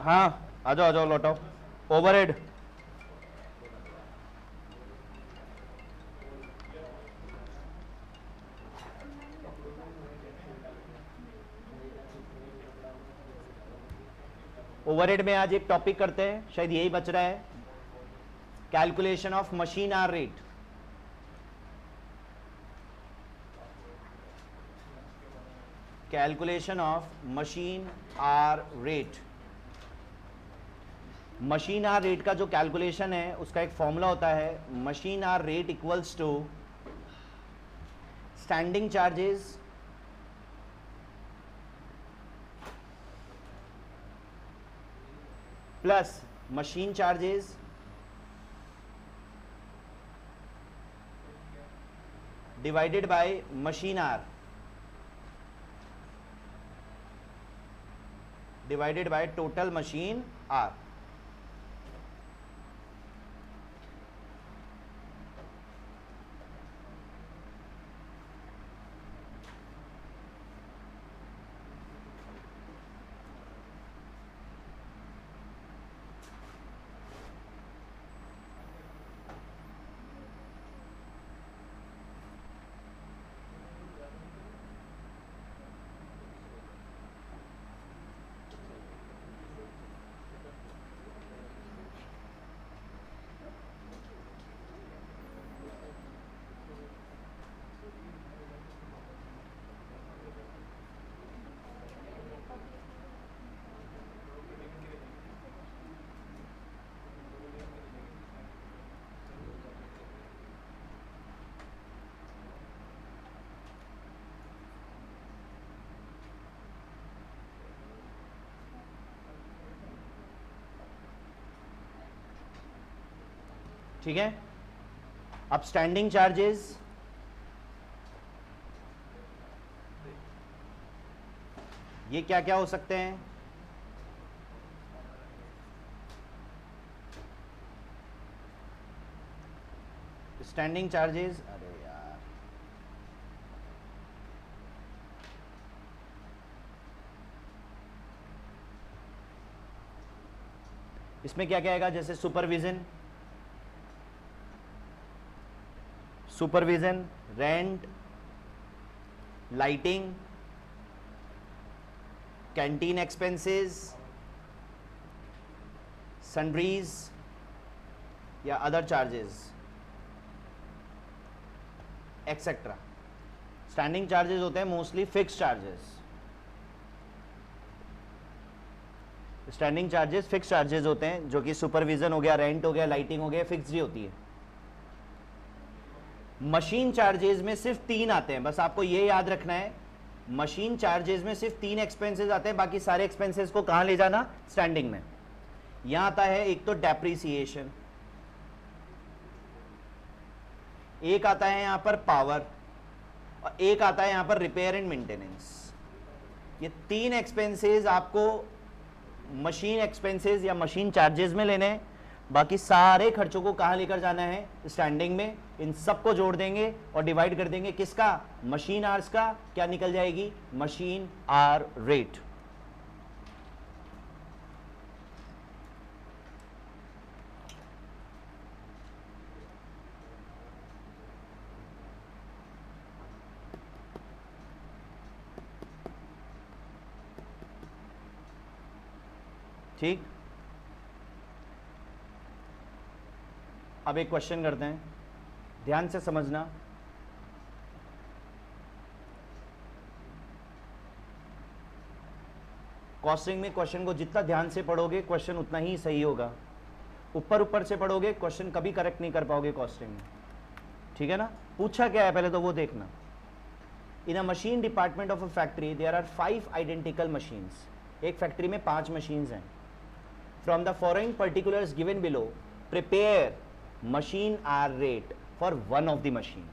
हाँ आ जाओ लौटाओ। Overhead overhead में आज एक टॉपिक करते हैं, शायद यही बच रहा है, calculation of machine hour rate. Calculation of machine hour rate. Machine hour rate का जो कैलकुलेशन है उसका एक फॉर्मूला होता है, machine hour rate equals to standing charges plus machine charges divided by machine hour divided by total machine hour. ठीक है, अब स्टैंडिंग चार्जेस ये क्या क्या हो सकते हैं? स्टैंडिंग चार्जेस, अरे यार इसमें क्या क्या आएगा? जैसे supervision, rent, lighting, canteen expenses, sundries या other charges etcetera. Standing charges होते हैं mostly fix charges. Standing charges fix charges होते हैं, जो कि सुपरविजन हो गया, रेंट हो गया, लाइटिंग हो गया, फिक्स ही होती है। मशीन चार्जेस में सिर्फ 3 आते हैं, बस आपको ये याद रखना है, मशीन चार्जेस में सिर्फ 3 एक्सपेंसेस आते हैं, बाकी सारे एक्सपेंसेस को कहां ले जाना? स्टैंडिंग में। यहां आता है एक तो डेप्रिसिएशन, एक आता है यहां पर पावर, और एक आता है यहां पर रिपेयर एंड मेंटेनेंस। ये 3 एक्सपेंसेस आपको मशीन एक्सपेंसेस या मशीन चार्जेस में लेने हैं, बाकी सारे खर्चों को कहां लेकर जाना है? स्टैंडिंग में। इन सबको जोड़ देंगे और डिवाइड कर देंगे किसका? मशीन आवर्स का। क्या निकल जाएगी? Machine hour rate. ठीक, अब एक क्वेश्चन करते हैं, ध्यान से समझना। कॉस्टिंग में क्वेश्चन को जितना ध्यान से पढ़ोगे क्वेश्चन उतना ही सही होगा। ऊपर ऊपर से पढ़ोगे क्वेश्चन कभी करेक्ट नहीं कर पाओगे कॉस्टिंग में। ठीक है ना? पूछा क्या है पहले तो वो देखना। In a machine department of a factory there are 5 identical machines. एक फैक्ट्री में 5 मशीन्स हैं। From the following particulars given below prepare machine hour rate for one of the machine.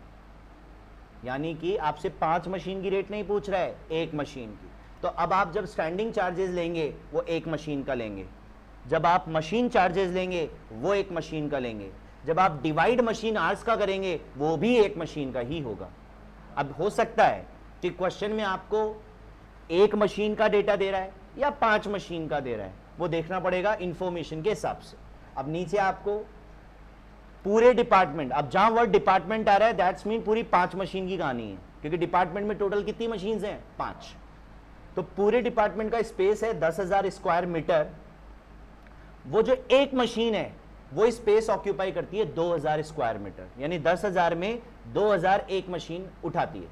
यानी कि आपसे 5 मशीन की रेट नहीं पूछ रहा है, एक मशीन की। तो अब आप जब स्टैंडिंग चार्जेस लेंगे वो एक मशीन का लेंगे, जब आप मशीन चार्जेस लेंगे वो एक मशीन का लेंगे, जब आप डिवाइड मशीन आवर्स का करेंगे वो भी एक मशीन का ही होगा। अब हो सकता है कि क्वेश्चन में आपको एक मशीन का डेटा दे रहा है या 5 मशीन का दे रहा है, वो देखना पड़ेगा इंफॉर्मेशन के हिसाब से। अब नीचे आपको पूरे डिपार्टमेंट, अब जहां वर्ड डिपार्टमेंट आ रहा है दैट्स मीन पूरी 5 मशीन की कहानी है, क्योंकि डिपार्टमेंट में टोटल कितनी मशीन्स हैं? 5। तो पूरे डिपार्टमेंट का स्पेस है 10,000 स्क्वायर मीटर। वो जो एक मशीन है वो स्पेस ऑक्यूपाई करती है 2,000 स्क्वायर मीटर, यानी 10,000 में 2,000 एक मशीन उठाती है।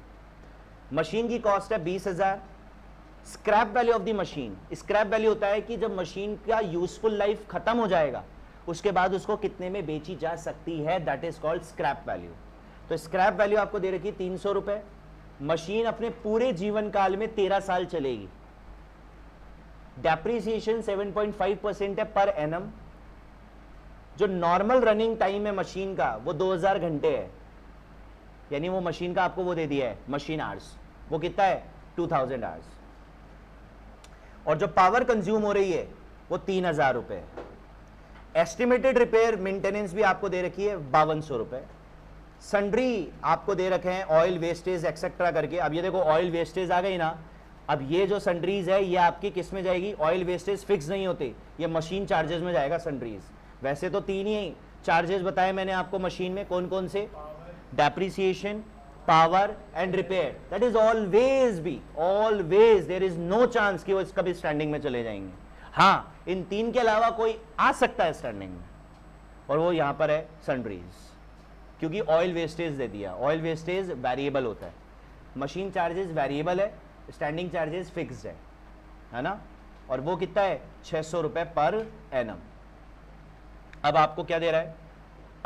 मशीन की कॉस्ट है 20,000। Scrap value of the machine, scrap value होता है कि जब मशीन का यूजफुल लाइफ खत्म हो जाएगा उसके बाद उसको कितने में बेची जा सकती है, that is called scrap value. तो स्क्रैप वैल्यू आपको दे रखी है 300 रुपए। मशीन अपने पूरे जीवन काल में 13 साल चलेगी। डेप्रिसिएशन 7.5% है पर एनम। जो नॉर्मल रनिंग टाइम है मशीन का वो 2000 घंटे है, यानी वो मशीन का आपको वो दे दिया है मशीन आवर्स, वो कितना है? 2000 आवर्स। और जो पावर कंज्यूम हो रही है वो 3000 रुपए। एस्टिमेटेड रिपेयर मेंटेनेंस भी आपको दे रखी है 5200 रुपए। सन्ड्री आपको दे रखे हैं ऑयल वेस्टेज एक्सेट्रा करके। अब ये देखो ऑयल वेस्टेज आ गई ना, अब ये जो सन्ड्रीज है ये आपकी किस में जाएगी? ऑयल वेस्टेज फिक्स नहीं होते, ये मशीन चार्जेस में जाएगा सन्ड्रीज। वैसे तो 3 ही चार्जेस बताए मैंने आपको मशीन में, कौन कौन से? Depreciation, power and repair. That is always be, always there is no chance कि वो कभी स्टैंडिंग में चले जाएंगे। हाँ, इन 3 के अलावा कोई आ सकता है स्टैंडिंग में, और वो यहां पर है सन्ड्रीज, क्योंकि ऑयल वेस्टेज दे दिया। ऑयल वेस्टेज वेरिएबल होता है, मशीन चार्जेस वेरिएबल है, स्टैंडिंग चार्जेस फिक्स्ड है ना। और वो कितना है? 600 रुपए पर एनम। अब आपको क्या दे रहा है?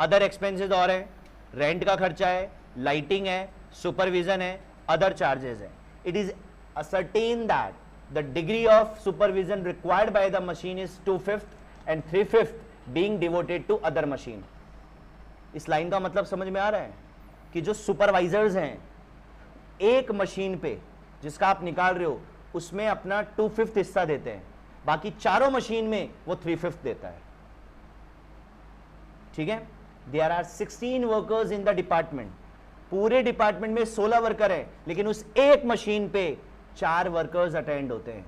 अदर एक्सपेंसेस और है, रेंट का खर्चा है, लाइटिंग है, सुपरविजन है, अदर चार्जेस है। It is ascertain that the degree of supervision required by the machine is 2/5 and 3/5 being devoted to other machine. इस लाइन का मतलब समझ में आ रहा है कि जो सुपरवाइजर्स हैं एक मशीन पे जिसका आप निकाल रहे हो उसमें अपना 2/5 हिस्सा देते हैं, बाकी चारों मशीन में वो 3/5 देता है। ठीक है। There are 16 workers in the department. पूरे डिपार्टमेंट में 16 वर्कर है, लेकिन उस एक मशीन पे 4 वर्कर्स अटेंड होते हैं।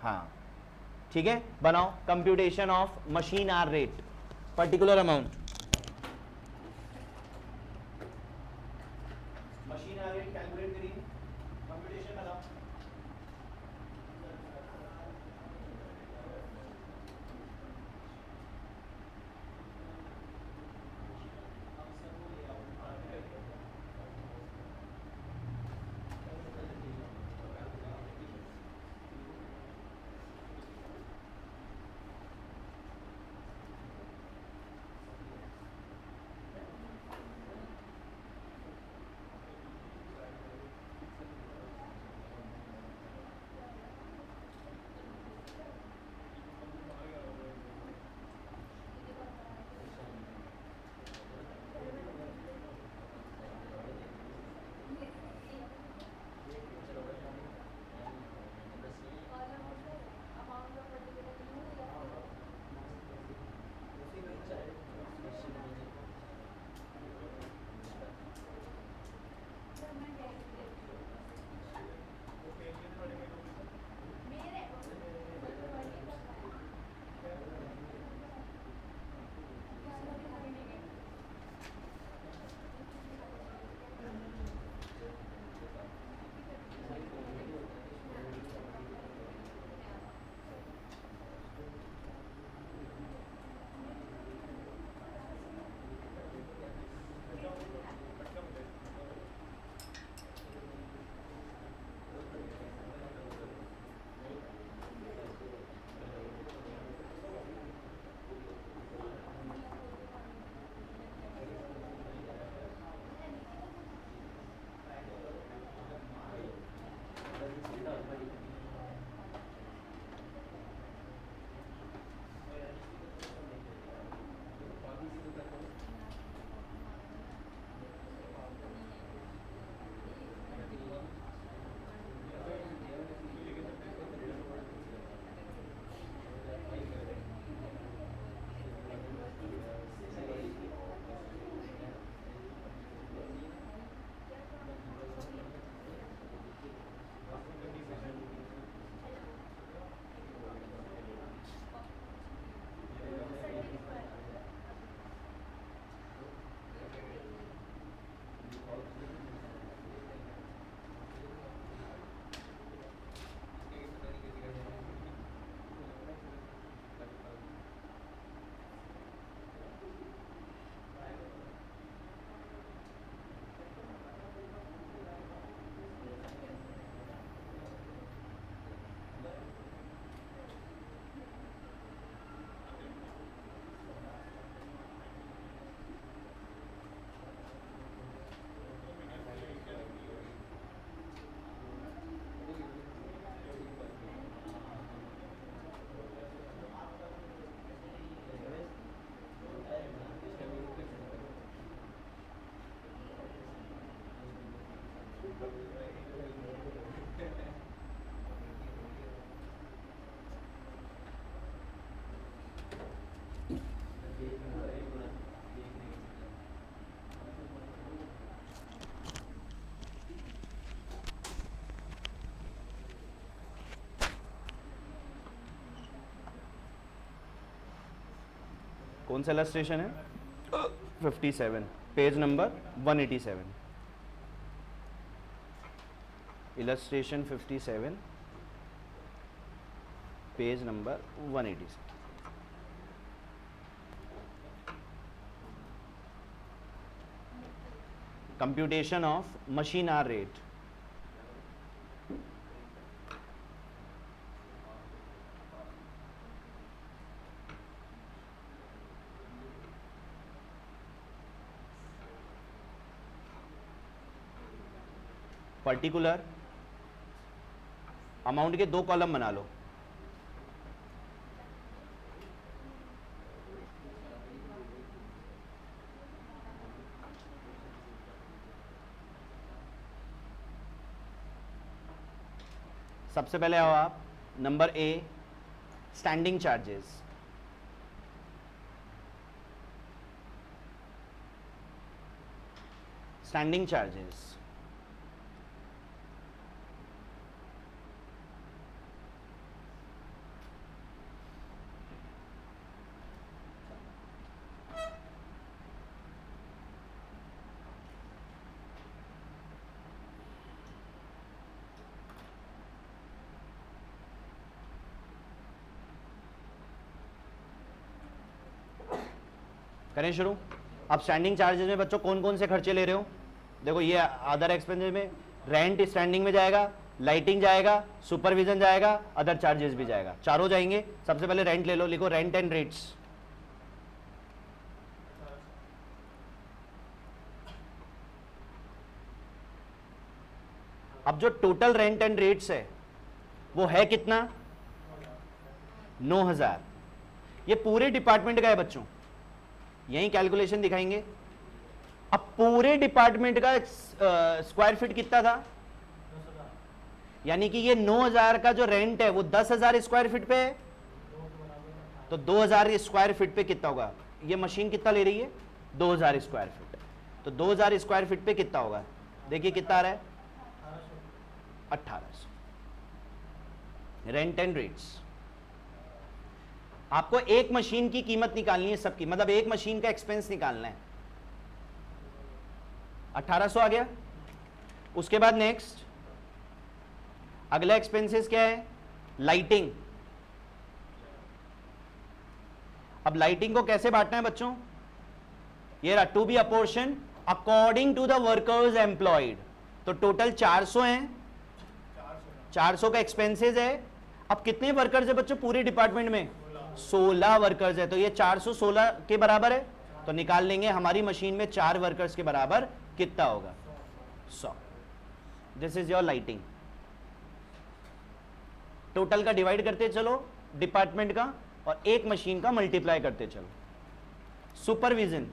हाँ ठीक है, बनाओ computation of machine hour rate particular amount. Machine hour rate calculate करिए, कंप्यूटेशन बनाओ। कौन सा इलस्ट्रेशन है? 57, page number 187, illustration 57, page number 187। Computation of machine hour rate. Particular amount के 2 कॉलम बना लो। सबसे पहले आओ आप, number A, standing charges. Standing charges करें शुरू। अब स्टैंडिंग चार्जेस में बच्चों कौन कौन से खर्चे ले रहे हो? देखो ये अदर एक्सपेंसेस में रेंट स्टैंडिंग में जाएगा, लाइटिंग जाएगा, सुपरविजन जाएगा, अदर चार्जेस भी जाएगा, चारों जाएंगे। सबसे पहले रेंट ले लो, लिखो रेंट एंड रेट्स। अब जो टोटल रेंट एंड रेट्स है वो है कितना? 9,000। ये पूरे डिपार्टमेंट का है बच्चों, यही कैलकुलेशन दिखाएंगे। अब पूरे डिपार्टमेंट का स्क्वायर फीट कितना था? यानी कि ये 9,000 का जो रेंट है वो 10,000 स्क्वायर फीट पे है, तो 2,000 स्क्वायर फीट पे कितना होगा? ये मशीन कितना ले रही है? 2,000 स्क्वायर फीट। तो 2,000 स्क्वायर फीट पे कितना होगा? देखिए कितना आ रहा है? 1800। Rent and rates. आपको एक मशीन की कीमत निकालनी है सबकी, मतलब एक मशीन का एक्सपेंस निकालना है। 1800 आ गया। उसके बाद नेक्स्ट अगला एक्सपेंसेस क्या है? लाइटिंग। अब लाइटिंग को कैसे बांटना है बच्चों? ये रहा, to be apportion according to the workers employed. तो टोटल 400 हैं, 400 का एक्सपेंसेस है। अब कितने वर्कर्स है बच्चों पूरे डिपार्टमेंट में? 16 वर्कर्स है। तो ये 416 के बराबर है, तो निकाल लेंगे हमारी मशीन में 4 वर्कर्स के बराबर कितना होगा? 100। This is your lighting. Total का डिवाइड करते चलो डिपार्टमेंट का, और एक मशीन का मल्टीप्लाई करते चलो। सुपरविजन,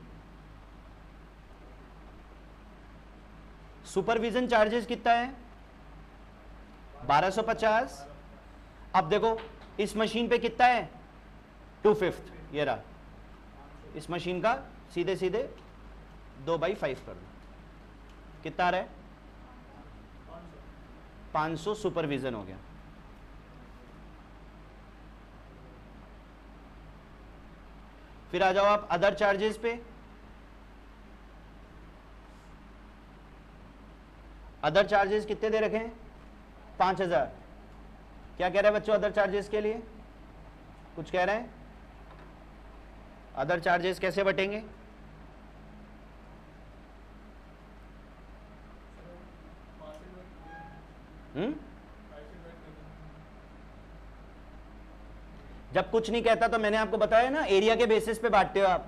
सुपरविजन चार्जेस कितना है? 1250। अब देखो इस मशीन पे कितना है? 2/5। ये रहा, इस मशीन का सीधे सीधे 2/5 कर दो, कितना आ रहा है? 500 सुपरविजन हो गया। फिर आ जाओ आप अदर चार्जेस पे। अदर चार्जेस कितने दे रखे हैं? 5,000। क्या कह रहे हैं बच्चों अदर चार्जेस के लिए? कुछ कह रहे हैं? अदर चार्जेस कैसे बटेंगे? जब कुछ नहीं कहता तो मैंने आपको बताया ना, एरिया के बेसिस पे बांटते हो आप।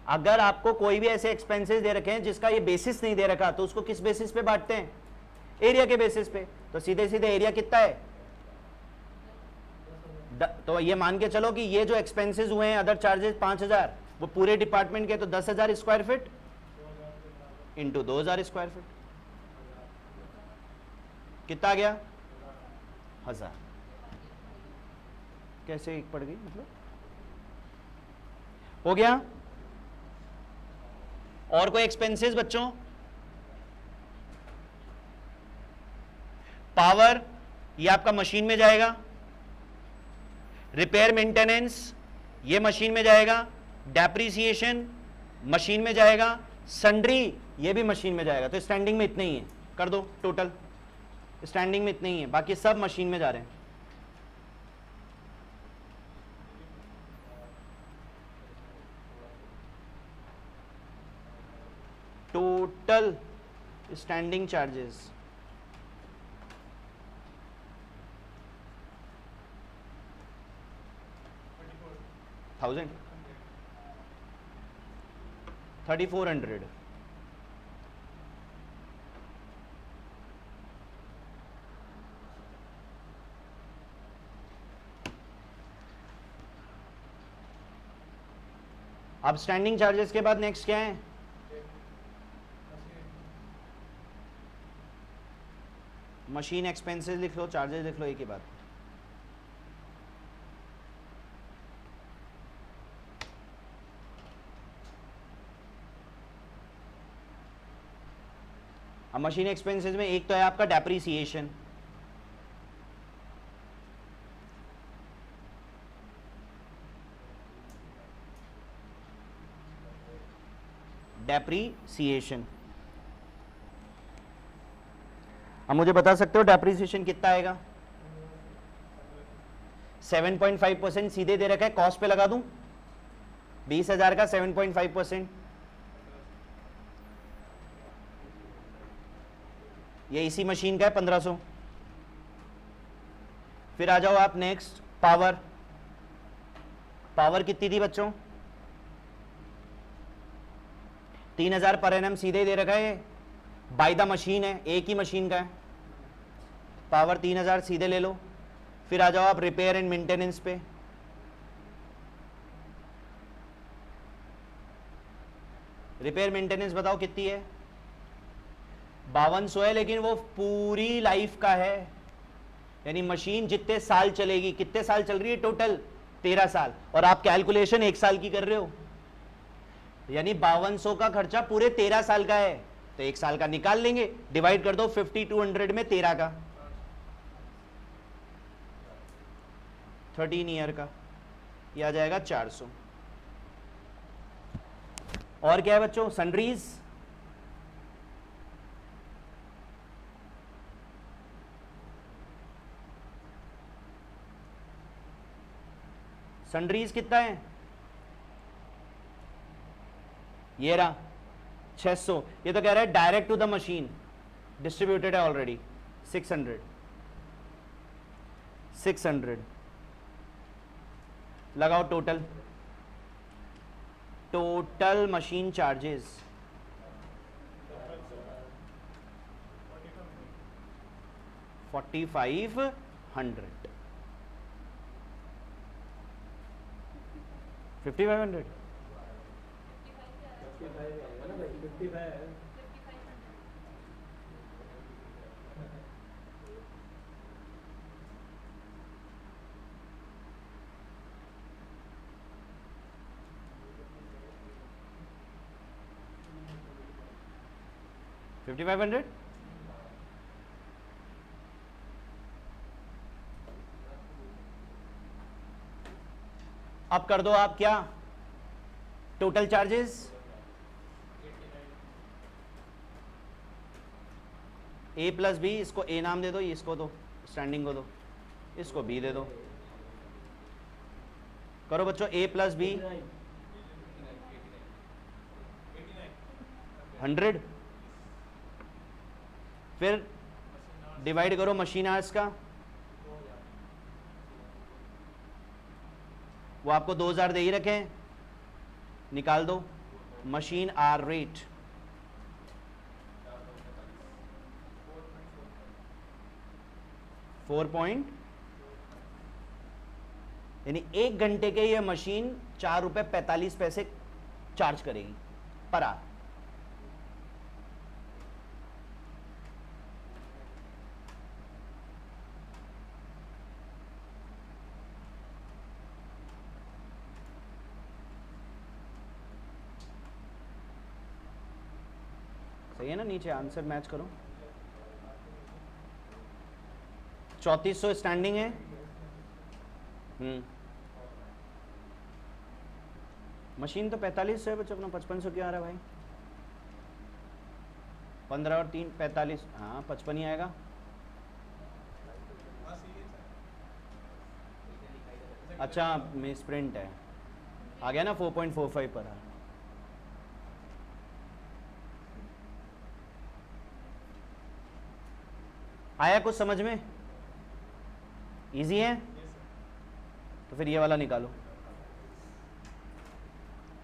अगर आपको कोई भी ऐसे एक्सपेंसेस दे रखे हैं जिसका ये बेसिस नहीं दे रखा, तो उसको किस बेसिस पे बांटते हैं? एरिया के बेसिस पे। तो सीधे सीधे एरिया कितना है? तो ये मान के चलो कि ये जो एक्सपेंसेस हुए हैं अदर चार्जेस 5,000, वो पूरे डिपार्टमेंट के, तो 10,000 square feet into 2,000 square feet कितना आ गया? 1,000। कैसे एक पड़ गई? मतलब हो गया। और कोई एक्सपेंसेस बच्चों? पावर, ये आपका मशीन में जाएगा। रिपेयर मेंटेनेंस, ये मशीन में जाएगा। डेप्रिसिएशन मशीन में जाएगा, सन्ड्री ये भी मशीन में जाएगा, तो स्टैंडिंग में इतने ही है, कर दो टोटल, स्टैंडिंग में इतने ही है, बाकी सब मशीन में जा रहे हैं। Total standing charges 3400। अब स्टैंडिंग चार्जेस के बाद नेक्स्ट क्या है? मशीन एक्सपेंसेस लिख लो, चार्जेस लिख लो, एक ही बात। अब मशीन एक्सपेंसेस में एक तो है आपका डेप्रिसिएशन, डेप्रिसिएशन। अब मुझे बता सकते हो डेप्रिसिएशन कितना आएगा? 7.5% सीधे दे रखा है, कॉस्ट पे लगा दूं 20,000 का 7.5%, ये इसी मशीन का है 1500। फिर आ जाओ आप नेक्स्ट पावर। पावर कितनी थी बच्चों? 3,000 पर एनएम सीधे दे रखा है, बाय द मशीन है, एक ही मशीन का है, पावर 3,000 सीधे ले लो। फिर आ जाओ आप रिपेयर एंड मेंटेनेंस पे। रिपेयर मेंटेनेंस बताओ कितनी है? 5200 है, लेकिन वो पूरी लाइफ का है, यानी मशीन जितने साल चलेगी। कितने साल चल रही है टोटल? 13 साल, और आप कैलकुलेशन 1 साल की कर रहे हो, यानी 5200 का खर्चा पूरे 13 साल का है, तो 1 साल का निकाल लेंगे, डिवाइड कर दो 5200 में 13 का, 13 ईयर का, ये आ जाएगा 400। और क्या है बच्चों? सन्ड्रीज। सन्ड्रीज कितना है? ये रहा 600। ये तो कह रहा है direct to the machine, distributed है ऑलरेडी 600। लगाओ टोटल, टोटल मशीन चार्जेस 4500। 5500 5500। अब कर दो आप क्या? टोटल चार्जेस ए प्लस बी, इसको ए नाम दे दो, इसको दो स्टैंडिंग को दो, इसको बी दे दो। करो बच्चों, ए प्लस बी 100, फिर डिवाइड करो मशीन आवर्स का, वो आपको 2000 दे ही रखे हैं, निकाल दो मशीन आर रेट। यानी 1 घंटे के ये मशीन 4 रुपए 45 पैसे चार्ज करेगी पर आवर। सही है ना? नीचे आंसर मैच करो। 3400 स्टैंडिंग है, मशीन तो 4500 है बच्चों, अपना 5500 क्यों आ रहा है भाई? 15 और 3 45, हाँ 55 ही आएगा। अच्छा मिस प्रिंट है, आ गया ना 4.45 पर। आया कुछ समझ में? इजी है? तो फिर ये वाला निकालो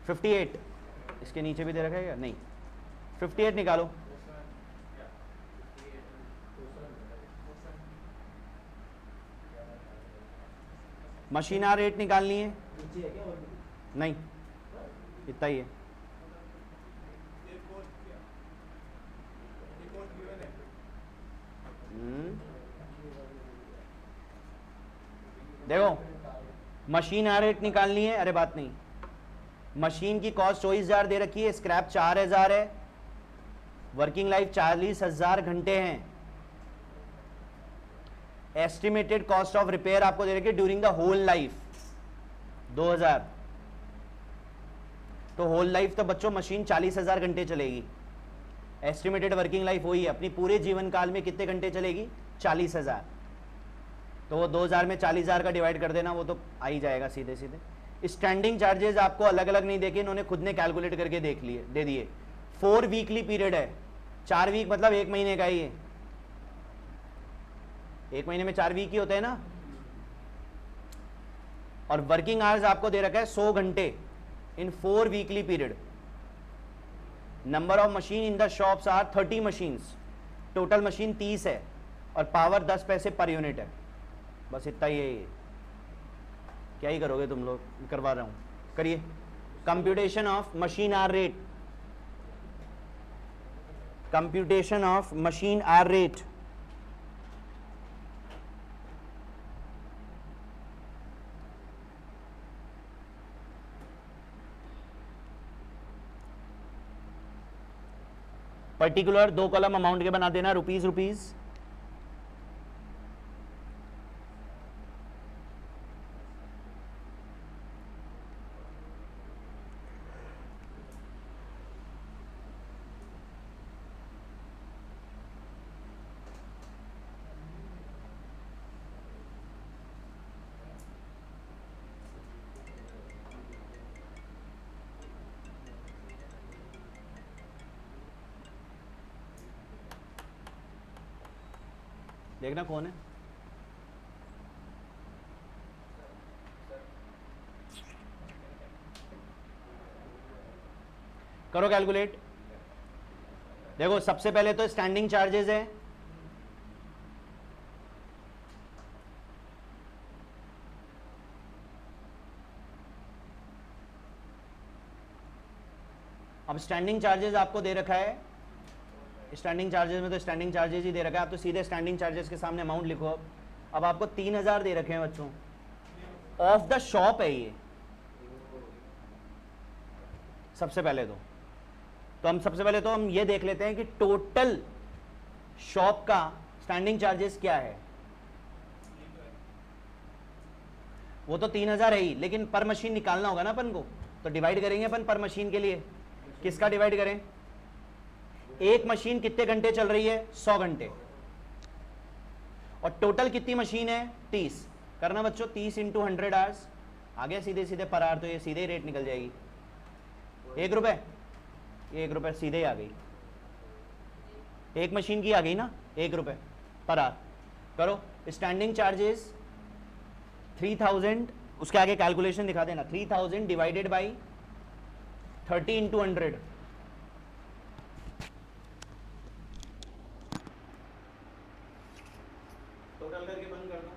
58, इसके नीचे भी दे रखा है क्या? नहीं, 58 निकालो। मशीन आ रेट निकालनी है? नहीं, इतना ही है। देखो मशीन आ रेट निकालनी है, अरे बात नहीं, मशीन की कॉस्ट 24,000 दे रखी है, स्क्रैप 4,000 है, वर्किंग लाइफ 40,000 घंटे हैं, एस्टिमेटेड कॉस्ट ऑफ रिपेयर आपको दे रखी है ड्यूरिंग द होल लाइफ 2,000। तो होल लाइफ तो बच्चों मशीन 40,000 घंटे चलेगी, एस्टिमेटेड वर्किंग लाइफ वही है, अपनी पूरे जीवन काल में कितने घंटे चलेगी? 40,000। तो वो 2,000 में 40,000 का डिवाइड कर देना, वो तो आ ही जाएगा सीधे सीधे। स्टैंडिंग चार्जेस आपको अलग अलग नहीं देखे, इन्होंने खुद ने कैलकुलेट करके देख लिए दे दिए। 4 वीकली पीरियड है, 4 वीक मतलब 1 महीने का ही है, 1 महीने में 4 वीक ही होते हैं ना। और वर्किंग आवर्स आपको दे रखा है 100 घंटे in 4 weekly period. Number of machine in the shops are 30 machines, total machine 30 है और पावर 10 पैसे पर यूनिट है। बस इतना ही है। क्या ही करोगे तुम लोग, करवा रहा हूं, करिए। Computation of machine hour rate, computation of machine hour rate. Particular 2 column amount के बना देना, रुपीज रुपीज। देखना कौन है। करो कैलकुलेट। देखो सबसे पहले तो स्टैंडिंग चार्जेस है, अब स्टैंडिंग चार्जेस आपको दे रखा है, स्टैंडिंग चार्जेस में तो स्टैंडिंग चार्जेस ही दे रखा है, आप तो सीधे स्टैंडिंग चार्जेस के सामने अमाउंट लिखो। अब आपको 3,000 दे रखे हैं बच्चों, ऑफ द शॉप है ये सबसे पहले तो हम सबसे पहले तो हम ये देख लेते हैं कि टोटल शॉप का स्टैंडिंग चार्जेस क्या है। वो तो 3,000 है ही, लेकिन पर मशीन निकालना होगा ना अपन को, तो डिवाइड करेंगे अपन पर मशीन के लिए। किसका डिवाइड करें? एक मशीन कितने घंटे चल रही है? 100 घंटे। और टोटल कितनी मशीन है? 30। करना बच्चों 30 इंटू 100 आवर्स, आ गया सीधे सीधे पर आवर, तो ये सीधे रेट निकल जाएगी 1 रुपए। 1 रुपए सीधे ही आ गई, एक मशीन की आ गई ना 1 रुपए पर आवर। करो स्टैंडिंग चार्जेस 3000, उसके आगे कैलकुलेशन दिखा देना, 3000 डिवाइडेड बाई 30 इंटू 100। टोटल करके बंद कर दो।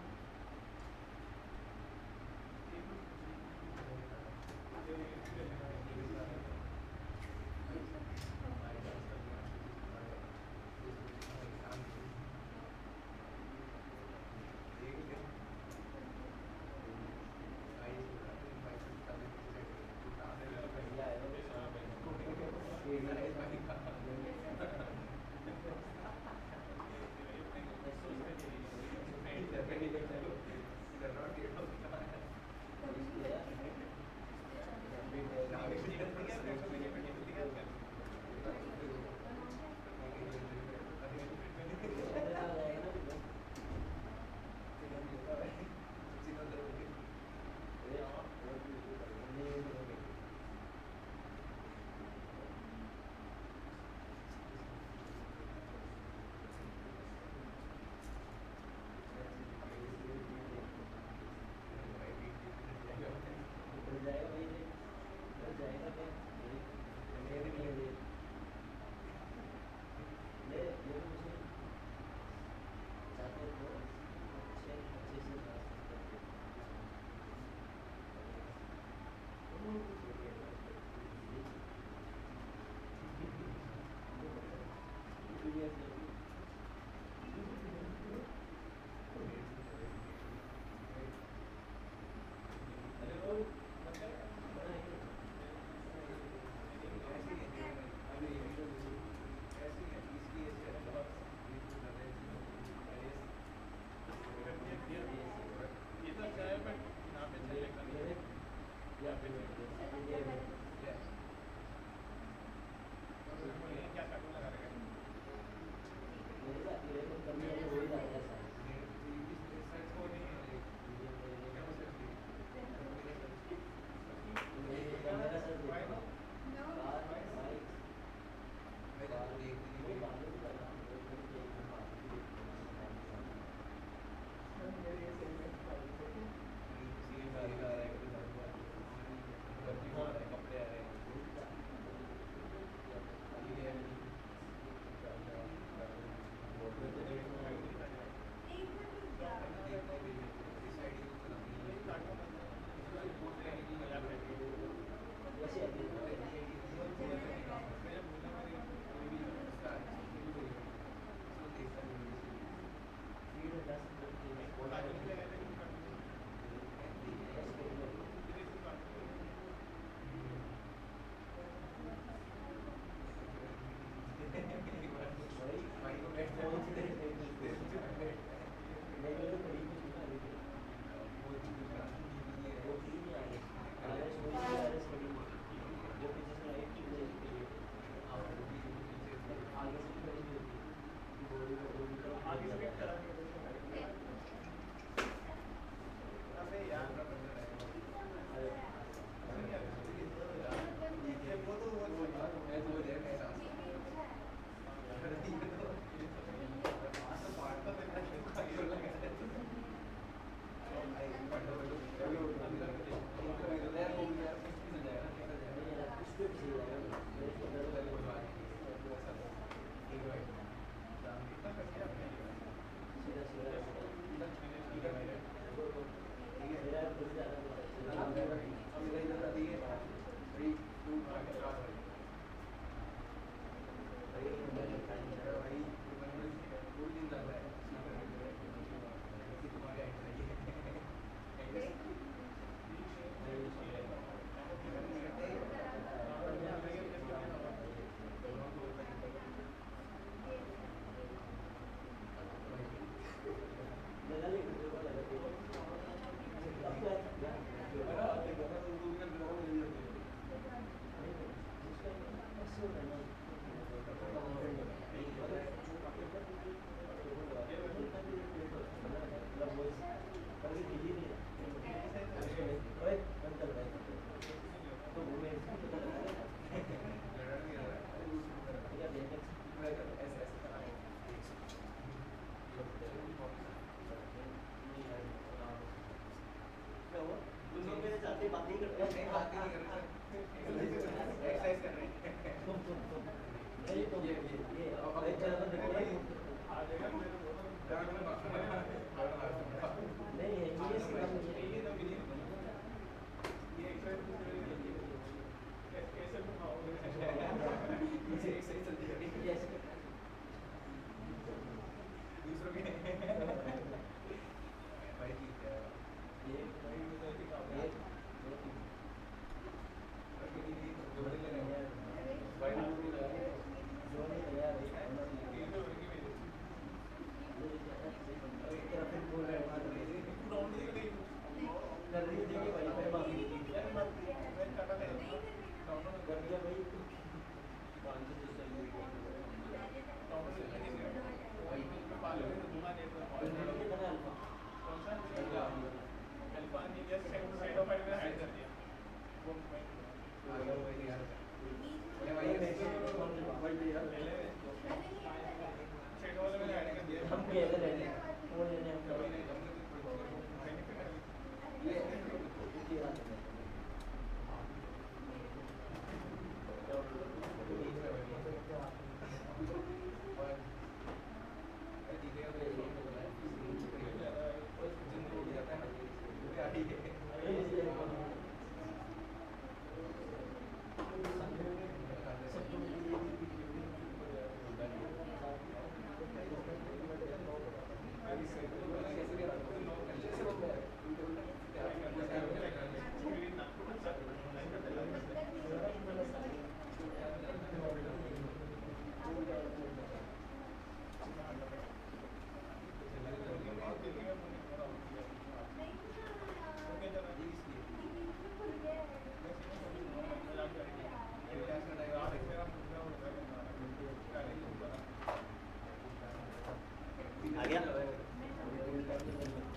आ गया?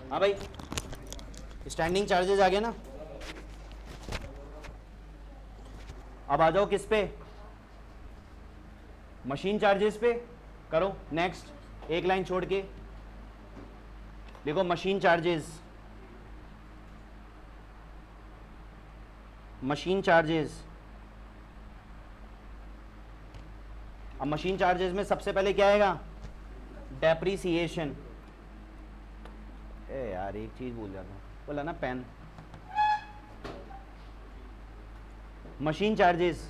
हाँ भाई, स्टैंडिंग चार्जेस आ गया ना। अब आ जाओ किस पे, मशीन चार्जेस पे करो। नेक्स्ट एक लाइन छोड़ के देखो मशीन चार्जेस, मशीन चार्जेस। अब मशीन चार्जेस में सबसे पहले क्या आएगा, डेप्रीसिएशन। ए यार एक चीज भूल जाता हूँ, बोला ना पेन। मशीन चार्जेस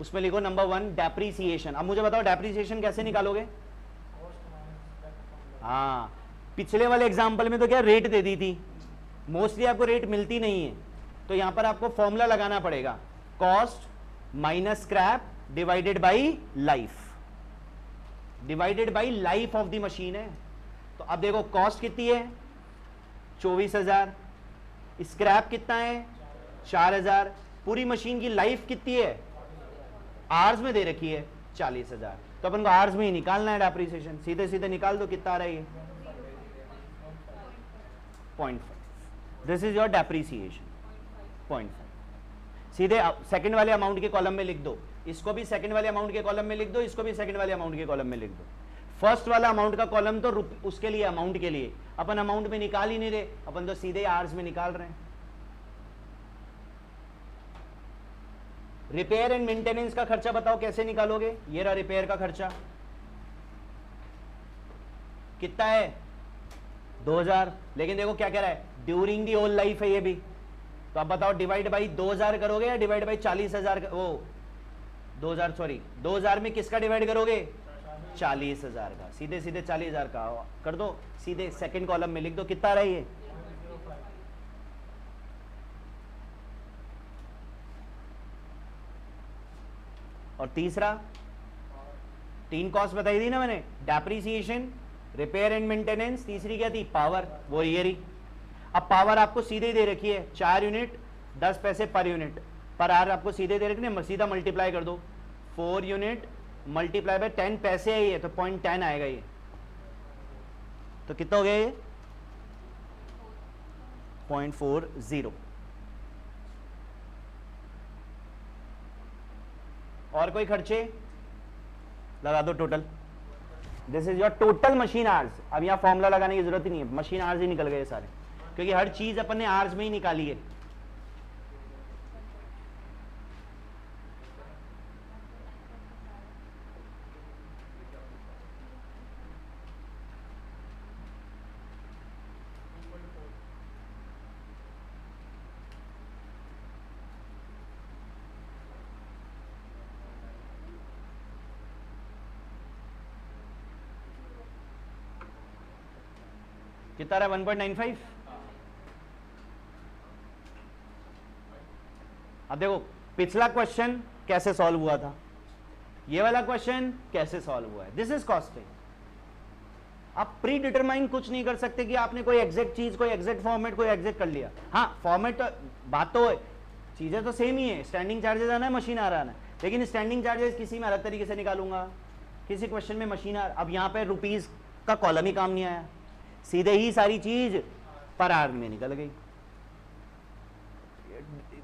उसमें लिखो नंबर 1 डेप्रीसिएशन। अब मुझे बताओ डेप्रीसिएशन कैसे निकालोगे? हाँ, पिछले वाले एग्जांपल में तो क्या रेट दे दी थी, मोस्टली आपको रेट मिलती नहीं है, तो यहां पर आपको फॉर्मूला लगाना पड़ेगा, cost minus scrap divided by life, divided by life of the machine है। तो अब देखो कॉस्ट कितनी है 24,000, स्क्रैप कितना है 4,000, पूरी मशीन की लाइफ कितनी है, आर्स में दे रखी है 40,000, तो अपन को आर्स में ही निकालना है डेप्रिसिएशन। सीधे सीधे निकाल दो, कितना आ रहा है 0.5। This is your depreciation 0.5। सीधे सेकंड वाले अमाउंट के कॉलम में लिख दो, इसको भी सेकंड वाले अमाउंट के कॉलम में लिख दो, इसको भी सेकंड वाले अमाउंट के कॉलम में लिख दो। फर्स्ट वाला अमाउंट का कॉलम तो उसके लिए, अमाउंट के लिए, अपन अमाउंट में निकाल ही नहीं रहे, अपन तो सीधे आर्स में निकाल रहे हैं। रिपेयर एंड मेंटेनेंस का खर्चा बताओ कैसे निकालोगे? ये रहा रिपेयर का खर्चा, कितना है 2,000, लेकिन देखो क्या कह रहा है, ड्यूरिंग दी होल लाइफ है ये भी, तो अब बताओ डिवाइड बाई 2,000 करोगे या डिवाइड बाई 40,000? वो 2,000 सॉरी 2,000 में किसका डिवाइड करोगे? 40,000 का। सीधे सीधे 40,000 का कर दो, सीधे सेकंड कॉलम में लिख दो, कितना आ रहा है ये? और तीसरा, 3 कॉस्ट बताई थी ना मैंने, डेप्रिसिएशन, रिपेयर एंड मेंटेनेंस, तीसरी क्या थी? पावर, वो ये रही। अब पावर आपको सीधे दे रखी है 4 यूनिट 10 पैसे पर यूनिट, पर आवर आपको सीधे दे रखी है, सीधा मल्टीप्लाई कर दो, 4 यूनिट मल्टीप्लाई बाय 10 पैसे है ये, तो 0.10 आएगा ये, तो कितना हो गया ये 0.40। और कोई खर्चे लगा दो total, this is your total machine hours. अब यहां फॉर्मूला लगाने की जरूरत ही नहीं है, मशीन आवर्स ही निकल गए सारे, क्योंकि हर चीज अपन ने आवर्स में ही निकाली है। कितना रहा 1.95। अब देखो पिछला क्वेश्चन कैसे सॉल्व हुआ था, ये वाला क्वेश्चन कैसे सॉल्व हुआ है। This is costing. आप प्री डिटरमाइन कुछ नहीं कर सकते कि आपने कोई एग्जैक्ट चीज, कोई एग्जैक्ट फॉर्मेट, कोई एग्जैक्ट कर लिया। हाँ फॉर्मेट बात तो है, चीजें तो सेम ही है, स्टैंडिंग चार्जेस आना है, मशीन आ रहा है, लेकिन स्टैंडिंग चार्जेस किसी में अलग तरीके से निकालूंगा, किसी क्वेश्चन में मशीन आ। अब यहाँ पे रुपीज का कॉलम ही काम नहीं आया, सीधे ही सारी चीज पर आवर में निकल गई।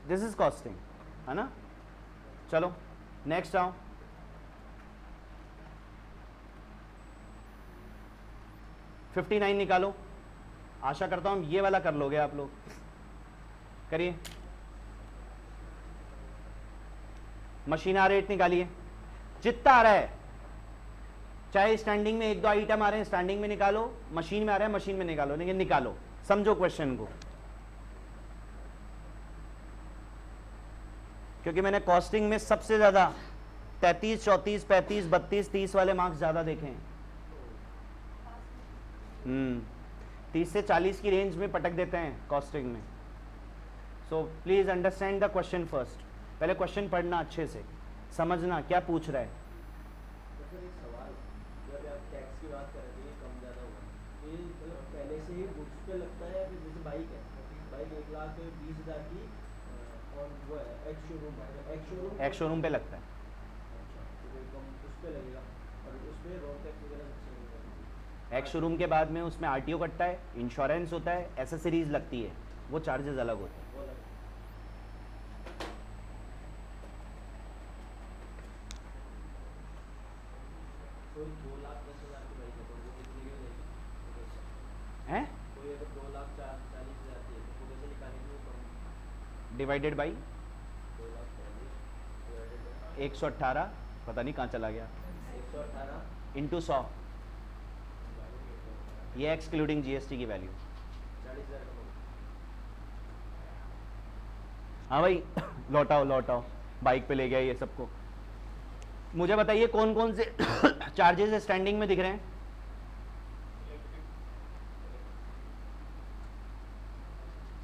दिस इज कॉस्टिंग, है ना। चलो नेक्स्ट आओ। $59 निकालो। आशा करता हूं ये वाला कर लोगे आप लोग, करिए। मशीन रेट निकालिए, जितना आ रहा है, चाहे स्टैंडिंग में एक दो आइटम आ रहे हैं स्टैंडिंग में निकालो, मशीन में आ रहा है मशीन में निकालो, लेकिन निकालो, समझो क्वेश्चन को। क्योंकि मैंने कॉस्टिंग में सबसे ज्यादा 33, 34, 35, 32, 30 वाले मार्क्स ज्यादा देखे हैं। 30 से 40 की रेंज में पटक देते हैं कॉस्टिंग में। So please understand the question first. पहले क्वेश्चन पढ़ना अच्छे से, समझना क्या पूछ रहा है। एक सवाल, जब आप टैक्स की बात कर रहे थे कम ज़्यादा होगा, ये मतलब पहले से ही बुक्स पे लगता है, फिर जैसे बाइक है, बाइक 1,20,000 की और वो है एक्स शोरूम है, एक्स शोरूम पे लगता है। अच्छा तो कोई कम उस पे लगेगा और उस पे रोड टैक्स वगैरह सबसे लगेगा। एक्स शोरूम के बाद में उसमें आरटीओ कटता है, इंश्योरेंस होता है, एसेसरीज लगती है, वो चार्जेस अलग होते हैं। वो अलग। कोई 2,10,000 की बाइक है तो वो कितने की हो जाएगी? हैं कोई अगर 2,40,000 की है तो वो कैसे निकालेंगे वो कम? डिवाइडेड बाई 2,40,000 डिवाइडेड बाय 118, पता नहीं कहाँ चला गया, 118 इंटू 100, ये एक्सक्लूडिंग जीएसटी की वैल्यू। 40,000 का होगा। हाँ भाई लौटाओ लौटाओ, बाइक पे ले गया ये सबको। मुझे बताइए कौन कौन से चार्जेस स्टैंडिंग में दिख रहे हैं।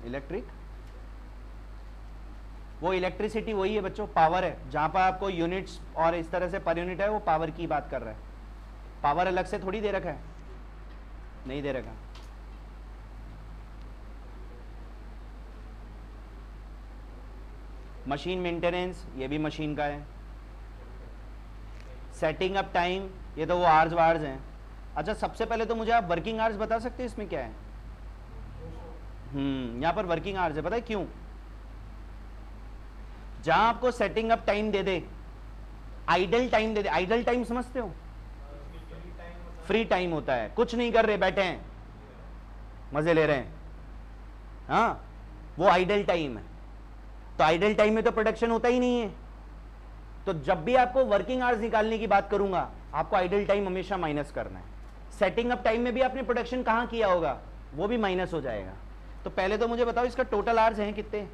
इलेक्ट्रिक, वो इलेक्ट्रिसिटी वही है बच्चों, पावर है। जहां पर आपको यूनिट्स और इस तरह से पर यूनिट है, वो पावर की बात कर रहा है। पावर अलग से थोड़ी दे रखा है, नहीं दे रखा। मशीन मेंटेनेंस, ये भी मशीन का है। सेटिंग अप टाइम, ये तो वो आवर्स वार्स हैं। अच्छा सबसे पहले तो मुझे आप वर्किंग आवर्स बता सकते हैं इसमें क्या है। यहाँ पर वर्किंग आवर्स है, पता है क्यों? जहां आपको सेटिंग अप टाइम दे दे, आइडल टाइम दे दे, आइडल टाइम समझते हो, फ्री टाइम होता है, कुछ नहीं कर रहे, बैठे हैं, मजे ले रहे हैं, हाँ वो आइडल टाइम है। तो आइडल टाइम में तो प्रोडक्शन होता ही नहीं है। तो जब भी आपको वर्किंग आवर्स निकालने की बात करूंगा, आपको आइडल टाइम हमेशा माइनस करना है। सेटिंग अप टाइम में भी आपने प्रोडक्शन कहां किया होगा, वो भी माइनस हो जाएगा। तो पहले तो मुझे बताओ इसका टोटल आवर्स हैं कितने?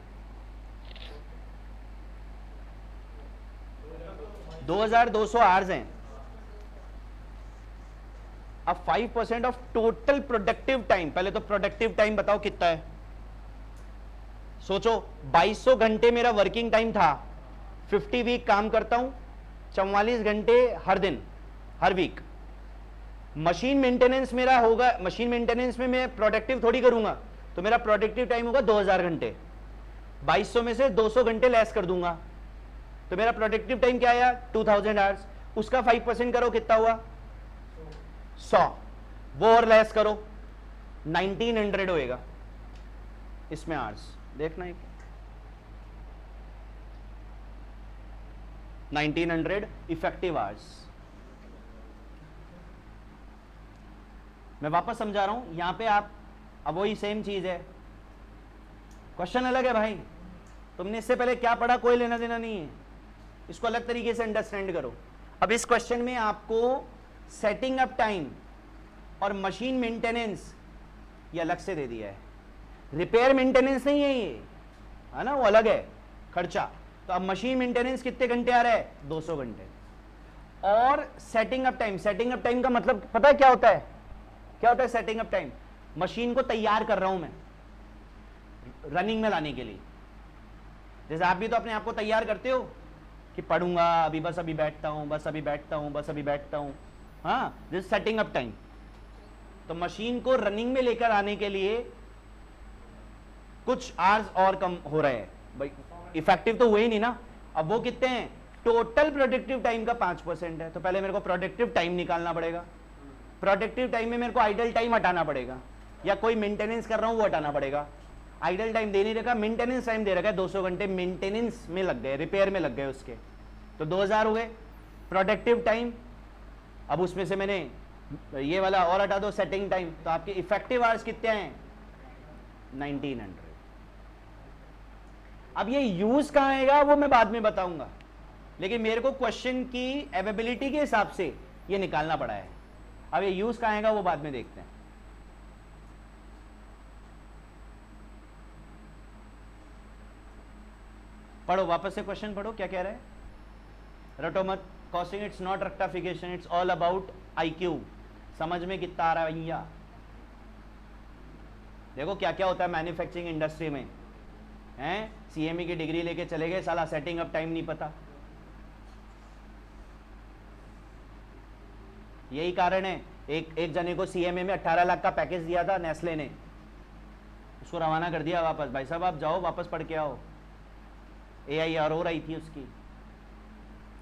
2,200 आवर्स हैं। अब 5% ऑफ टोटल प्रोडक्टिव टाइम, पहले तो प्रोडक्टिव टाइम बताओ कितना है। सोचो 2200 घंटे मेरा वर्किंग टाइम था, 50 वीक काम करता हूं, 44 घंटे हर दिन, हर वीक। मशीन मेंटेनेंस मेरा होगा, मशीन मेंटेनेंस में मैं प्रोडक्टिव थोड़ी करूंगा, तो मेरा प्रोडक्टिव टाइम होगा 2000 घंटे। 2200 में से 200 घंटे लेस कर दूंगा, तो मेरा प्रोडक्टिव टाइम क्या आया? 2000 आवर्स। उसका 5% करो, कितना हुआ? 100। वो और लेस करो, 1900 होएगा इसमें आवर्स। देखना है 1900 इफेक्टिव आवर्स। मैं वापस समझा रहा हूं, यहां पे आप, अब वही सेम चीज है, क्वेश्चन अलग है भाई। तुमने इससे पहले क्या पढ़ा कोई लेना देना नहीं है, इसको अलग तरीके से अंडरस्टैंड करो। अब इस क्वेश्चन में आपको सेटिंग अप टाइम और मशीन मेंटेनेंस ये अलग से दे दिया है, रिपेयर मेंटेनेंस नहीं है ये, है ना, वो अलग है खर्चा। तो अब मशीन मेंटेनेंस कितने घंटे आ रहा है? 200 घंटे। और setting up time, setting up time का मतलब पता है क्या होता है? क्या होता है सेटिंग अप टाइम? मशीन को तैयार कर रहा हूं मैं रनिंग में लाने के लिए। जैसे आप भी तो अपने आप को तैयार करते हो कि पढ़ूंगा अभी, बस अभी बैठता हूं, बस अभी बैठता हूं, बस अभी बैठता हूं। हाँ, दिस सेटिंग अप टाइम। तो मशीन को रनिंग में लेकर आने के लिए कुछ आवर्स और कम हो रहे हैं भाई, इफेक्टिव तो हुए ही नहीं ना। अब वो कितने हैं, टोटल प्रोडक्टिव टाइम का 5% है, तो पहले मेरे को प्रोडक्टिव टाइम निकालना पड़ेगा। प्रोडक्टिव टाइम में मेरे को आइडल टाइम हटाना पड़ेगा, या कोई मेंटेनेंस कर रहा हूं वो हटाना पड़ेगा। आइडल टाइम दे नहीं रखा, मेंटेनेंस टाइम दे रखा है, 200 घंटे मेंटेनेंस में लग गए, रिपेयर में लग गए उसके, तो 2000 हो गए प्रोडक्टिव टाइम। अब उसमें से मैंने ये वाला और हटा दो सेटिंग टाइम, तो आपके इफेक्टिव आवर्स कितने हैं, 1900। अब ये यूज कहां आएगा वो मैं बाद में बताऊंगा, लेकिन मेरे को क्वेश्चन की अवेलेबिलिटी के हिसाब से ये निकालना पड़ा है। अब ये यूज कहां आएगा वो बाद में देखते हैं। पढ़ो वापस से क्वेश्चन पढ़ो, क्या कह रहा है, रटो मत। Costing it's not rectification, it's all about IQ। समझ में कितना आ रहा है भैया। देखो क्या क्या होता है मैन्युफैक्चरिंग इंडस्ट्री में, हैं CME की डिग्री लेके चले गए, साला सेटिंग अप टाइम नहीं पता। यही कारण है, एक जने को CMA में 18 लाख का पैकेज दिया था नेस्ले ने, उसको रवाना कर दिया वापस, भाई साहब आप जाओ वापस पढ़ के आओ। AIR हो रही थी उसकी,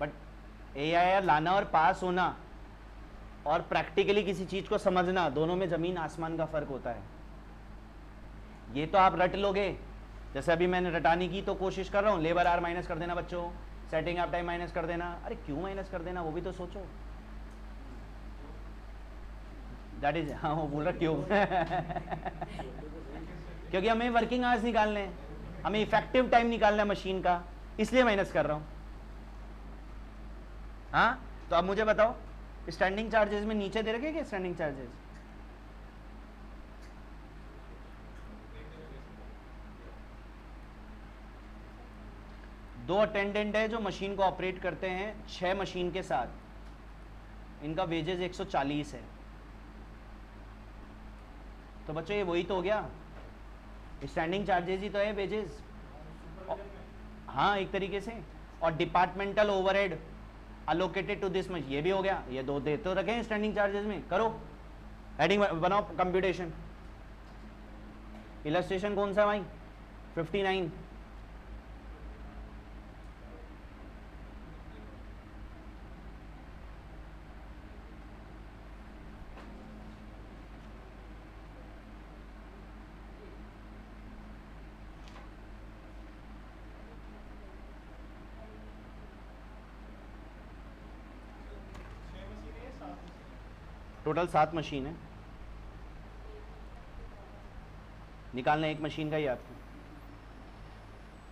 बट AIR लाना और पास होना और प्रैक्टिकली किसी चीज को समझना, दोनों में जमीन आसमान का फर्क होता है। ये तो आप रट लोगे, जैसे अभी मैंने रटाने की तो कोशिश कर रहा हूं, लेबर आर माइनस कर देना बच्चों, सेटिंग अप टाइम माइनस कर देना। अरे क्यों माइनस कर देना, वो भी तो सोचो। दैट इज, हाँ वो बोल रहा क्यों क्योंकि हमें वर्किंग आवर्स निकालने हैं, हमें इफेक्टिव टाइम निकालना है मशीन का, इसलिए माइनस कर रहा हूं। हाँ तो अब मुझे बताओ, स्टैंडिंग चार्जेस में नीचे दे रखे क्या स्टैंडिंग चार्जेस? दो अटेंडेंट है जो मशीन को ऑपरेट करते हैं 6 मशीन के साथ, इनका वेजेस 140 है। तो बच्चों ये वही तो हो गया, स्टैंडिंग चार्जेस ही तो है वेजेस। हाँ एक तरीके से, और departmental overhead allocated to this machine, ये भी हो गया। ये दो दे तो रखे हैं स्टैंडिंग चार्जेस में। करो हेडिंग बनाओ, कंप्यूटेशन। इलस्ट्रेशन कौन सा है भाई, 59। टोटल 7 मशीन है, निकालना एक मशीन का ही आपको।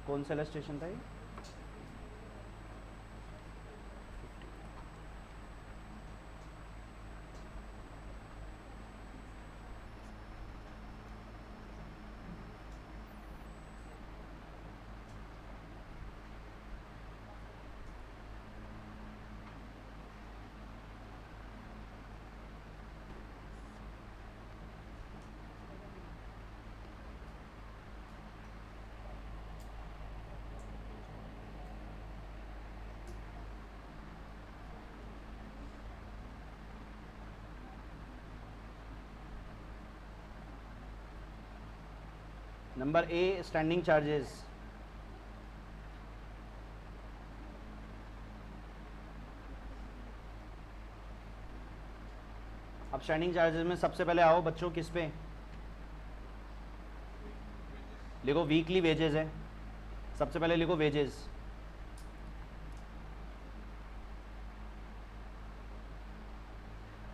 कौन सा इलस्ट्रेशन था ये? Number A standing charges. अब स्टैंडिंग चार्जेस में सबसे पहले आओ बच्चों, किस पे लिखो, वीकली वेजेस है। सबसे पहले लिखो वेजेस।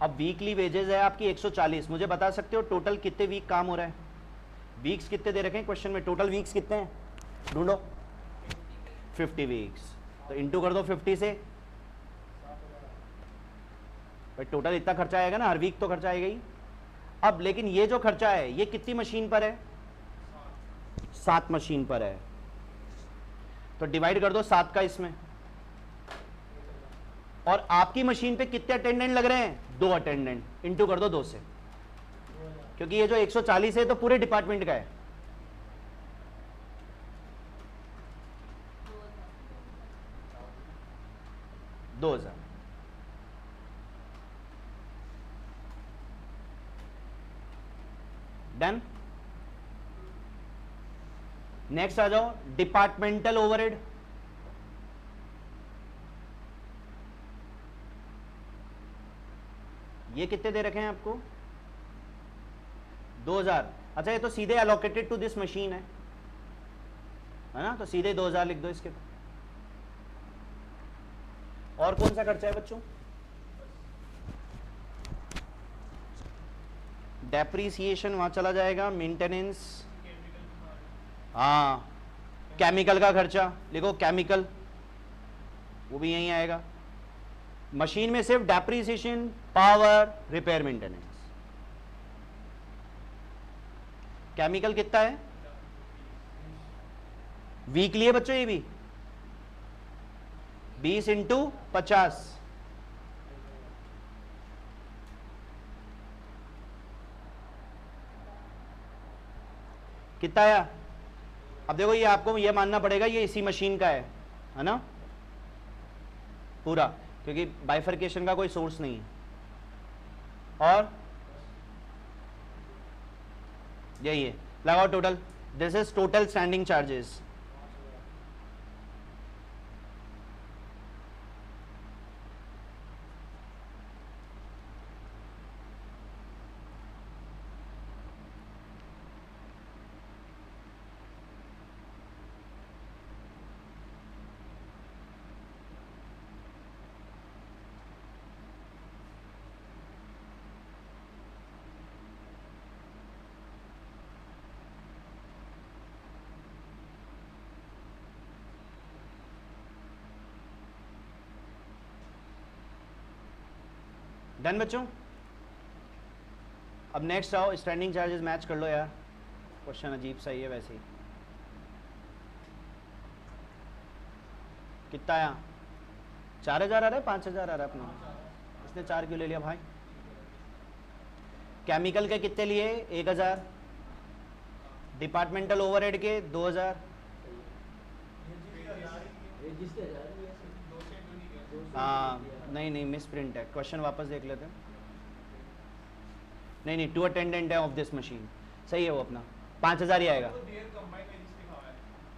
अब वीकली वेजेस है आपकी 140। मुझे बता सकते हो टोटल कितने वीक काम हो रहा है? वीक्स कितने दे रखे हैं क्वेश्चन में, टोटल वीक्स कितने हैं ढूंढो। 50 वीक्स, तो इंटू कर दो 50 से। भाई टोटल इतना खर्चा आएगा ना, हर वीक तो खर्चा आएगा ही। अब लेकिन ये जो खर्चा है ये कितनी मशीन पर है, 7 मशीन पर है, तो डिवाइड कर दो 7 का इसमें। और आपकी मशीन पे कितने अटेंडेंट लग रहे हैं, 2 अटेंडेंट, इंटू कर दो 2 से। क्योंकि ये जो 140 है तो पूरे डिपार्टमेंट का है। 2000। डन। नेक्स्ट आ जाओ, डिपार्टमेंटल ओवरहेड। ये कितने दे रखे हैं आपको? 2000। अच्छा, ये तो सीधे एलोकेटेड टू दिस मशीन है ना, तो सीधे 2000 लिख दो इसके। और कौन सा खर्चा है बच्चों? डेप्रीसिएशन वहां चला जाएगा, मेंटेनेंस, हाँ, केमिकल का खर्चा लिखो, केमिकल वो भी यहीं आएगा। मशीन में सिर्फ depreciation, power, repair, maintenance. Chemical कितना है? वीकली है बच्चों, ये भी 20 इंटू 50, कितना आया? अब देखो, ये आपको ये मानना पड़ेगा ये इसी मशीन का है ना पूरा, क्योंकि बाइफर्केशन का कोई सोर्स नहीं है। और यही है, लगाओ total. This is total standing charges. Done बच्चों। अब नेक्स्ट आओ, स्टैंडिंग चार्जेस मैच कर लो यार, क्वेश्चन अजीब सा ही है वैसे ही। कितना आया? 4000 आ रहा है, 5000 आ रहा है अपना? इसने 4 क्यों ले लिया भाई? केमिकल के कितने लिए? 1000। डिपार्टमेंटल ओवरहेड के 2000। हाँ, नहीं नहीं, मिस प्रिंट है, क्वेश्चन वापस देख लेते हैं। नहीं नहीं, 2 अटेंडेंट है ऑफ दिस मशीन, सही है वो अपना 5000 ही आएगा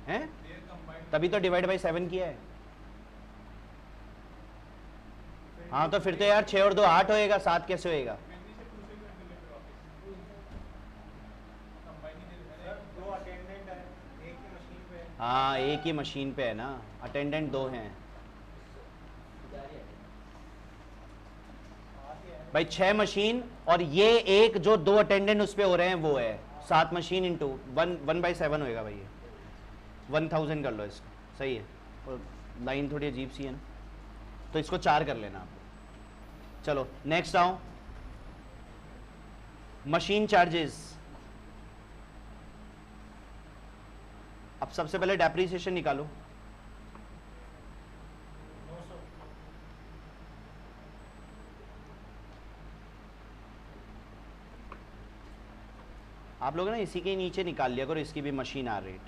हैं, तभी तो डिवाइड बाई 7 किया है। हाँ तो फिर तो यार 6 और 2 8 होएगा, 7 कैसे होएगा? हाँ, एक ही मशीन पे है ना, अटेंडेंट 2 हैं भाई, 6 मशीन और ये एक जो 2 अटेंडेंट उस पे हो रहे हैं वो है 7 मशीन इंटू 1/7 होएगा भाई, ये 1000 कर लो इसको, सही है। और लाइन थोड़ी अजीब सी है ना, तो इसको 4 कर लेना आप। चलो नेक्स्ट आओ, मशीन चार्जेस। अब सबसे पहले डेप्रीसिएशन निकालो। आप लोग ना इसी के नीचे निकाल लिया करो, इसकी भी मशीन आर रेट।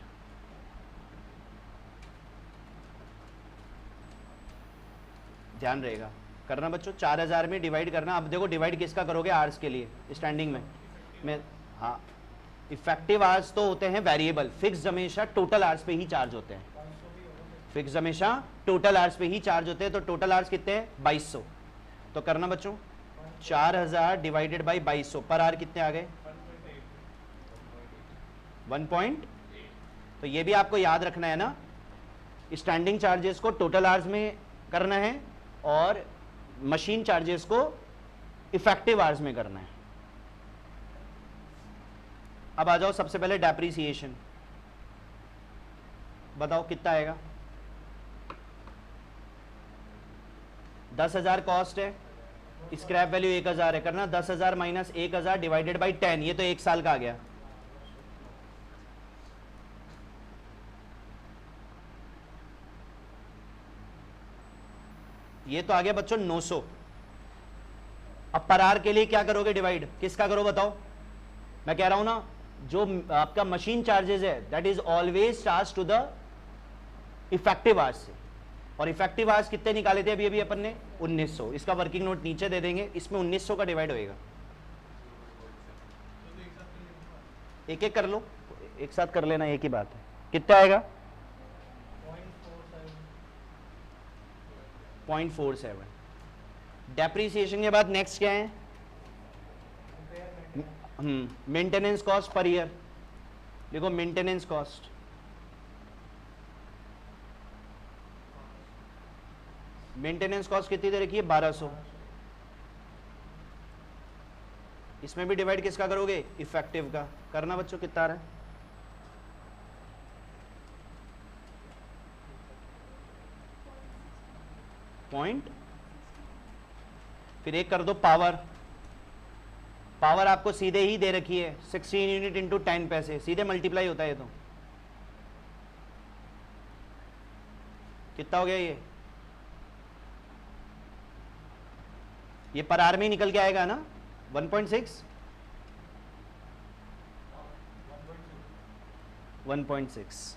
ध्यान रहेगा करना बच्चों, 4000 में डिवाइड करना। अब देखो डिवाइड किसका करोगे? आर्स के लिए स्टैंडिंग में हाँ, इफेक्टिव आर्स तो होते हैं वेरिएबल, फिक्स हमेशा टोटल आर्स पे ही चार्ज होते हैं। फिक्स हमेशा टोटल आर्स पे ही चार्ज होते हैं, तो टोटल आर्स कितने हैं? 2200। तो करना बच्चों, 4000 डिवाइडेड बाई 2200 पर आर कितने आ गए? 1. तो ये भी आपको याद रखना है ना, स्टैंडिंग चार्जेस को टोटल आवर्स में करना है और मशीन चार्जेस को इफेक्टिव आवर्स में करना है। अब आ जाओ सबसे पहले डेप्रीसिएशन, बताओ कितना आएगा? 10,000 कॉस्ट है, स्क्रैप वैल्यू 1000 है, करना 10,000 माइनस 1000 डिवाइडेड बाई 10, ये तो 1 साल का आ गया। ये तो आ गया बच्चों 900। अब पर आर के लिए क्या करोगे डिवाइड? किसका करो बताओ? मैं कह रहा हूं ना, जो आपका मशीन चार्जेस है that is always charge to the effective hours से, और इफेक्टिव आवर्स कितने निकाले थे अभी अभी अपन ने 1900। इसका वर्किंग नोट नीचे दे देंगे, इसमें 1900 का डिवाइड होएगा। एक एक कर लो, एक साथ कर लेना, एक ही बात है। कितना आएगा? 0.47। डेप्रीसिएशन के बाद नेक्स्ट क्या है? Maintenance cost per year. देखो मेंटेनेंस कॉस्ट, मेंटेनेंस कॉस्ट कितनी दे रखी है? 1200। इसमें भी डिवाइड किसका करोगे? इफेक्टिव का। करना बच्चों, कितना आ रहा है? पॉइंट, फिर एक कर दो पावर। पावर आपको सीधे ही दे रखी है 16 यूनिट इंटू 10 पैसे, सीधे मल्टीप्लाई होता है। ये तो कितना हो गया? ये पर आर में ही निकल के आएगा ना, 1.6 1.6।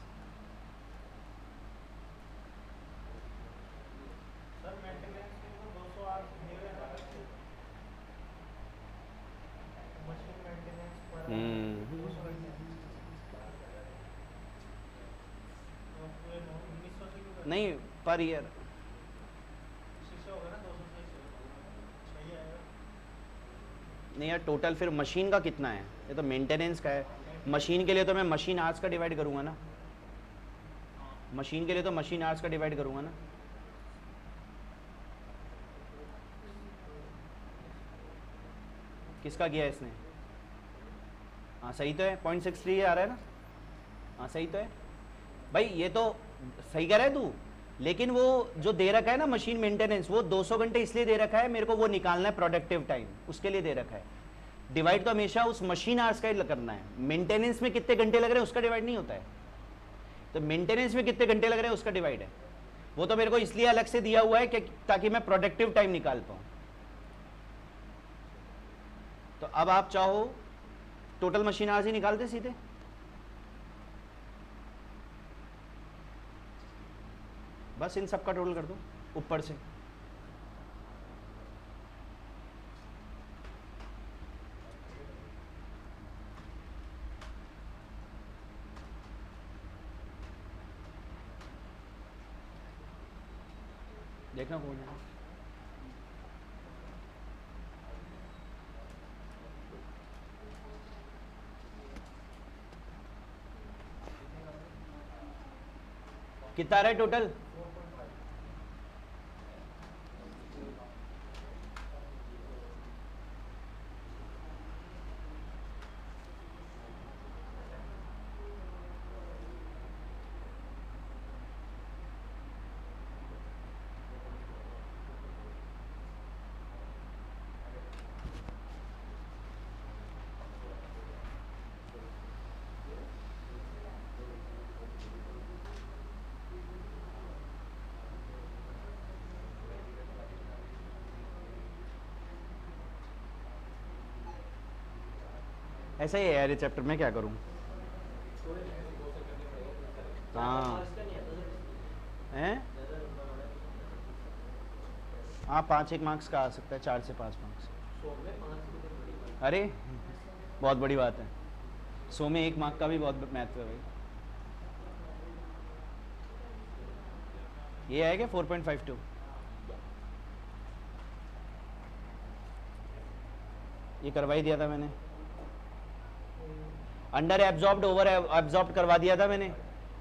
नहीं, पर ईयर नहीं यार, टोटल फिर मशीन का कितना है? ये तो मेंटेनेंस का है। मशीन के लिए तो मैं मशीन आवर्स का डिवाइड करूंगा ना, मशीन के लिए तो मशीन आवर्स का डिवाइड करूंगा ना। किसका किया है इसने? हाँ सही तो है, 0.63 आ रहा है ना। हाँ सही तो है भाई, ये तो सही कह रहा है तू। लेकिन वो जो दे रखा है ना मशीन मेंटेनेंस, वो 200 घंटे इसलिए दे रखा है, मेरे को वो निकालना है प्रोडक्टिव टाइम, उसके लिए दे रखा है। डिवाइड तो हमेशा उस मशीन आवर्स का ही करना है। मेंटेनेंस में कितने घंटे लग रहे हैं उसका डिवाइड नहीं होता है। तो मेंटेनेंस में कितने घंटे लग रहे हैं उसका डिवाइड है। वो तो मेरे को इसलिए अलग से दिया हुआ है कि ताकि मैं प्रोडक्टिव टाइम निकाल पाऊं। तो अब आप चाहो टोटल मशीन आवर्स ही निकाल दे सीधे। बस इन सब का टोटल कर दो ऊपर से। देखना कौन है। कितना आ रहा है टोटल? ऐसा ही है यार, ये चैप्टर में क्या करूं। हाँ हैं, हाँ 5-1 मार्क्स का आ सकता है, 4 से 5 मार्क्स। अरे बहुत बड़ी बात है, 100 में 1 मार्क का भी बहुत महत्व है भाई। ये आएगा 4.52। ये करवा ही दिया था मैंने, अंडर एब्जॉर्ब्ड ओवर एब्जॉर्ब्ड करवा दिया था मैंने,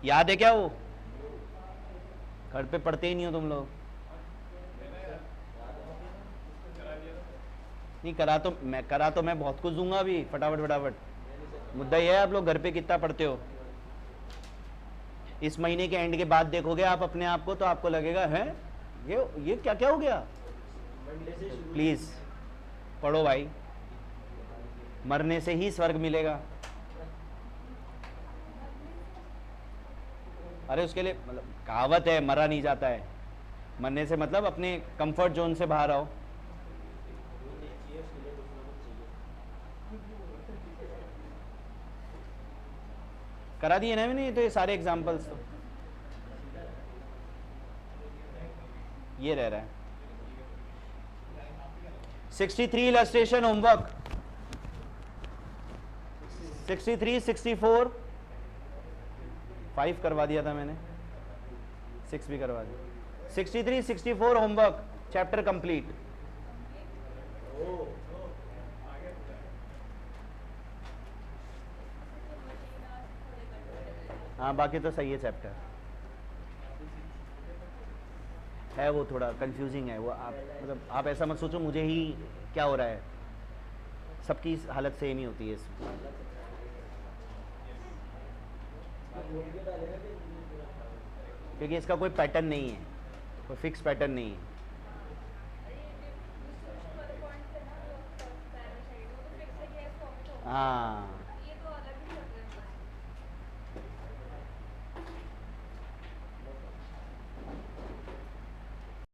याद है क्या? वो घर पे पढ़ते ही नहीं हो तुम लोग। नहीं करा तो मैं बहुत कुछ दूंगा अभी, फटाफट फटाफट। मुद्दा ये है आप लोग घर पे कितना पढ़ते हो। इस महीने के एंड के बाद देखोगे आप अपने आप को, तो आपको लगेगा है ये क्या क्या हो गया। प्लीज पढ़ो भाई, मरने से ही स्वर्ग मिलेगा। अरे उसके लिए मतलब कहावत है, मरा नहीं जाता है। मरने से मतलब अपने कंफर्ट जोन से बाहर आओ। करा दिए ना मैंने, तो ये सारे एग्जांपल्स तो ये रह रहा है। 63 इलस्ट्रेशन होमवर्क, 63, 64, 5 करवा दिया था मैंने, 6 भी करवा दिया। 63, 64 होमवर्क, चैप्टर कंप्लीट। हाँ बाकी तो सही है चैप्टर, है वो थोड़ा कंफ्यूजिंग है वो, आप मतलब आप ऐसा मत सोचो मुझे ही क्या हो रहा है, सबकी हालत सेम ही होती है इसमें। क्योंकि इसका कोई पैटर्न नहीं है, कोई फिक्स पैटर्न नहीं है। हाँ